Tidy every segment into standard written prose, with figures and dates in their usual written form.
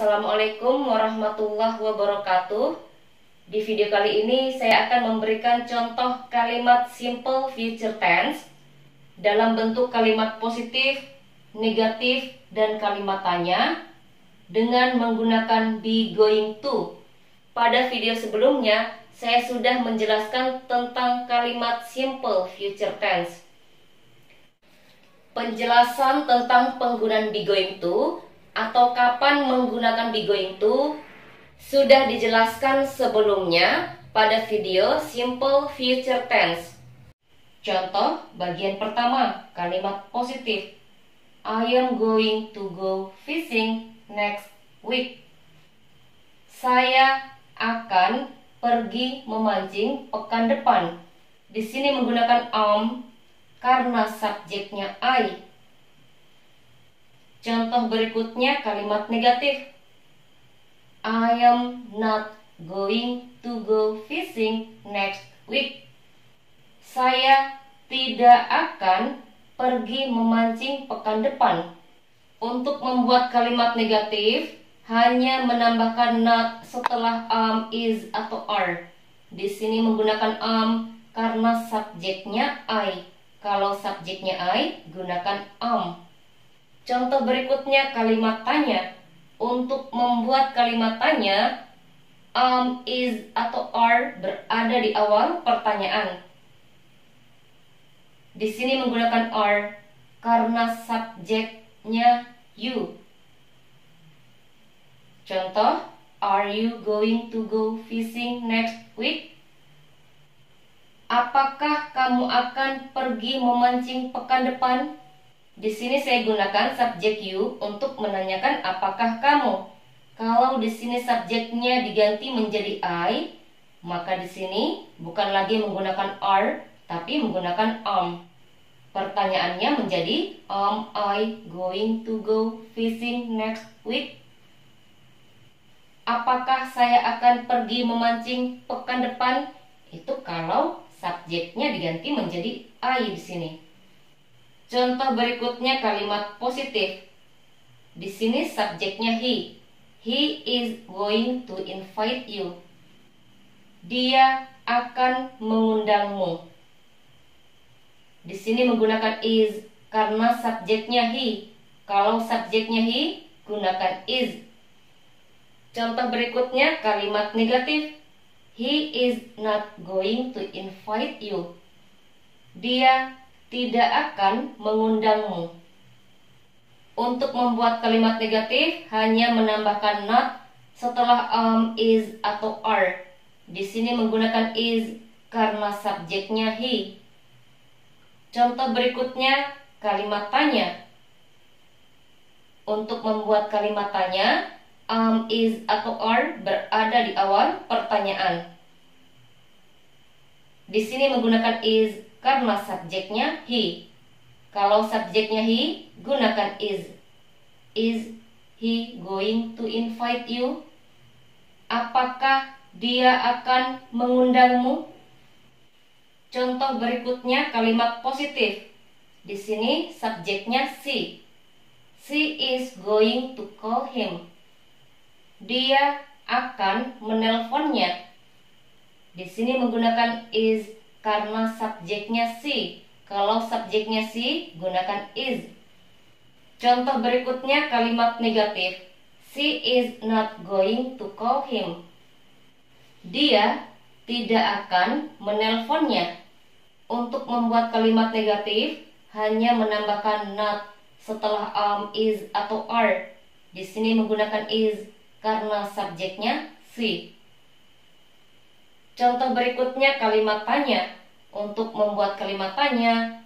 Assalamualaikum warahmatullahi wabarakatuh. Di video kali ini saya akan memberikan contoh kalimat simple future tense dalam bentuk kalimat positif, negatif, dan kalimat tanya dengan menggunakan be going to. Pada video sebelumnya saya sudah menjelaskan tentang kalimat simple future tense. Penjelasan tentang penggunaan be going to atau kapan menggunakan be going to sudah dijelaskan sebelumnya pada video simple future tense. Contoh bagian pertama, kalimat positif. I am going to go fishing next week. Saya akan pergi memancing pekan depan. Di sini menggunakan karena subjeknya I. Contoh berikutnya kalimat negatif. I am not going to go fishing next week. Saya tidak akan pergi memancing pekan depan. Untuk membuat kalimat negatif, hanya menambahkan not setelah is atau are. Di sini menggunakan karena subjeknya I. Kalau subjeknya I, gunakan Contoh berikutnya kalimat tanya. Untuk membuat kalimat tanya, is atau are berada di awal pertanyaan. Di sini menggunakan are karena subjeknya you. Contoh, are you going to go fishing next week? Apakah kamu akan pergi memancing pekan depan? Di sini saya gunakan subjek you untuk menanyakan apakah kamu. Kalau di sini subjeknya diganti menjadi I, maka di sini bukan lagi menggunakan are, tapi menggunakan Pertanyaannya menjadi am I going to go fishing next week? Apakah saya akan pergi memancing pekan depan? Itu kalau subjeknya diganti menjadi I di sini. Contoh berikutnya kalimat positif. Di sini subjeknya he. He is going to invite you. Dia akan mengundangmu. Di sini menggunakan is karena subjeknya he. Kalau subjeknya he, gunakan is. Contoh berikutnya kalimat negatif. He is not going to invite you. Dia tidak akan mengundangmu. Untuk membuat kalimat negatif, hanya menambahkan not setelah is atau are. Di sini menggunakan is karena subjeknya he. Contoh berikutnya kalimat tanya. Untuk membuat kalimat tanya, is atau are berada di awal pertanyaan. Di sini menggunakan is karena subjeknya he. Kalau subjeknya he, gunakan is. Is he going to invite you? Apakah dia akan mengundangmu? Contoh berikutnya kalimat positif. Di sini subjeknya she. She is going to call him. Dia akan menelponnya. Di sini menggunakan is karena subjeknya she. Kalau subjeknya she, gunakan is. Contoh berikutnya kalimat negatif. She is not going to call him. Dia tidak akan menelponnya. Untuk membuat kalimat negatif, hanya menambahkan not setelah is atau are. Di sini menggunakan is karena subjeknya she. Contoh berikutnya kalimat tanya. Untuk membuat kalimat tanya,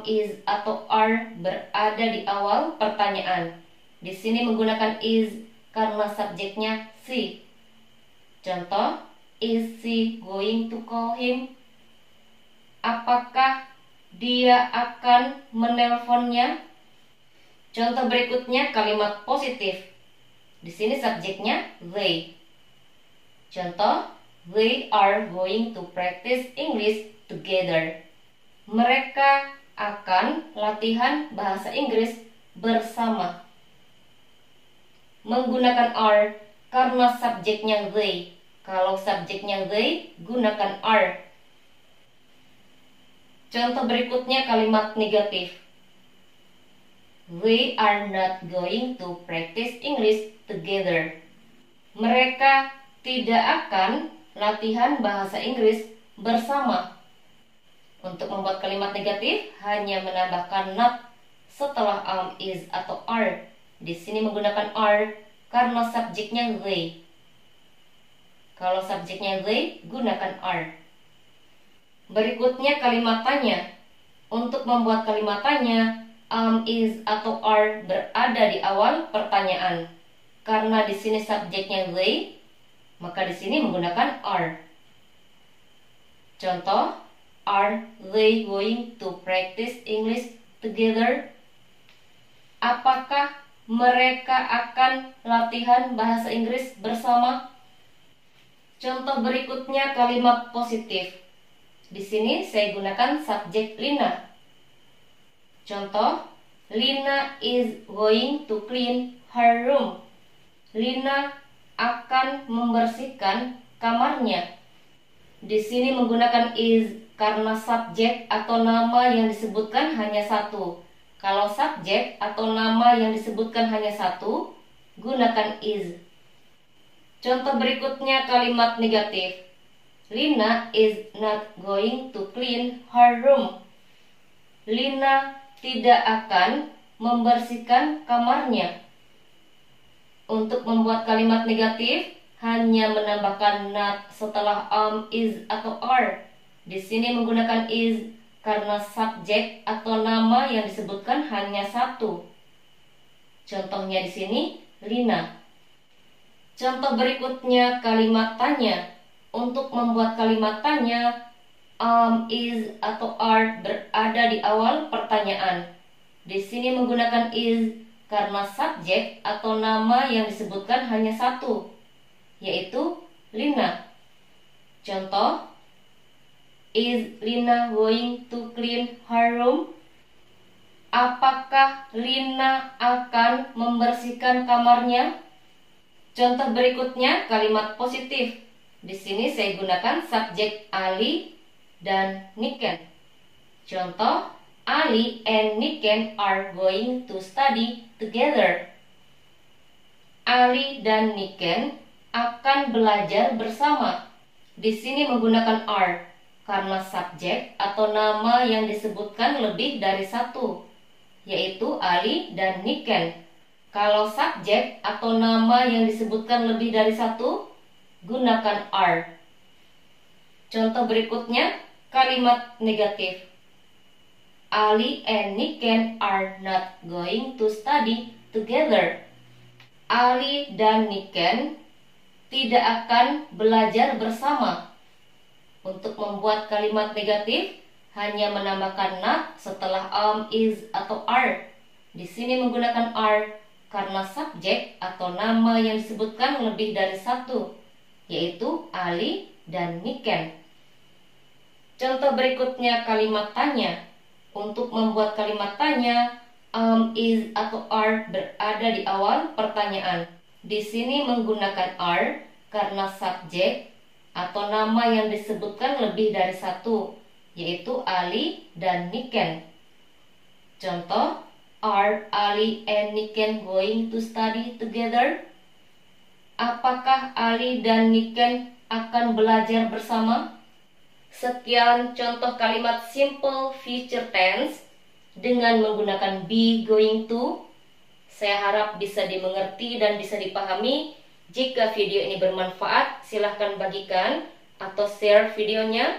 is atau are berada di awal pertanyaan. Di sini menggunakan is karena subjeknya she. Contoh, is she going to call him? Apakah dia akan menelponnya? Contoh berikutnya kalimat positif. Di sini subjeknya they. Contoh, they are going to practice English together. Mereka akan latihan bahasa Inggris bersama. menggunakan are karena subjeknya they. Kalau subjeknya they, gunakan are. Contoh berikutnya kalimat negatif. They are not going to practice English together. Mereka tidak akan latihan bahasa Inggris bersama. Untuk membuat kalimat negatif, hanya menambahkan not setelah is atau are. Di sini menggunakan are karena subjeknya they. Kalau subjeknya they, gunakan are. Berikutnya kalimat tanya. Untuk membuat kalimat tanya, is atau are berada di awal pertanyaan. Karena di sini subjeknya they, maka di sini menggunakan are. Contoh, are they going to practice English together? Apakah mereka akan latihan bahasa Inggris bersama? Contoh berikutnya kalimat positif. Di sini saya gunakan subjek Lina. Contoh, Lina is going to clean her room. Lina akan membersihkan kamarnya. Di sini menggunakan is karena subjek atau nama yang disebutkan hanya satu. Kalau subjek atau nama yang disebutkan hanya satu, gunakan is. Contoh berikutnya kalimat negatif. Lina is not going to clean her room. Lina tidak akan membersihkan kamarnya. Untuk membuat kalimat negatif, hanya menambahkan not setelah is atau are. Di sini menggunakan is karena subjek atau nama yang disebutkan hanya satu. Contohnya di sini, Lina. Contoh berikutnya kalimat tanya. Untuk membuat kalimat tanya, is atau are berada di awal pertanyaan. Di sini menggunakan is karena subjek atau nama yang disebutkan hanya satu, yaitu Lina. Contoh, is Lina going to clean her room? Apakah Lina akan membersihkan kamarnya? Contoh berikutnya kalimat positif. Di sini saya gunakan subjek Ali dan Niken. Contoh, Ali and Niken are going to study together. Ali dan Niken akan belajar bersama. Di sini menggunakan are karena subjek atau nama yang disebutkan lebih dari satu, yaitu Ali dan Niken. Kalau subjek atau nama yang disebutkan lebih dari satu, gunakan are. Contoh berikutnya kalimat negatif. Ali and Niken are not going to study together. Ali dan Niken tidak akan belajar bersama. Untuk membuat kalimat negatif, hanya menambahkan not setelah is atau are. Di sini menggunakan are karena subjek atau nama yang disebutkan lebih dari satu, yaitu Ali dan Niken. Contoh berikutnya kalimat tanya. Untuk membuat kalimat tanya, is atau are berada di awal pertanyaan. Di sini menggunakan are karena subjek atau nama yang disebutkan lebih dari satu, yaitu Ali dan Niken. Contoh, are Ali and Niken going to study together? Apakah Ali dan Niken akan belajar bersama? Sekian contoh kalimat simple future tense dengan menggunakan be, going to. Saya harap bisa dimengerti dan bisa dipahami. Jika video ini bermanfaat, silahkan bagikan atau share videonya.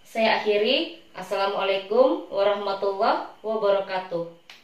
Saya akhiri. Assalamualaikum warahmatullahi wabarakatuh.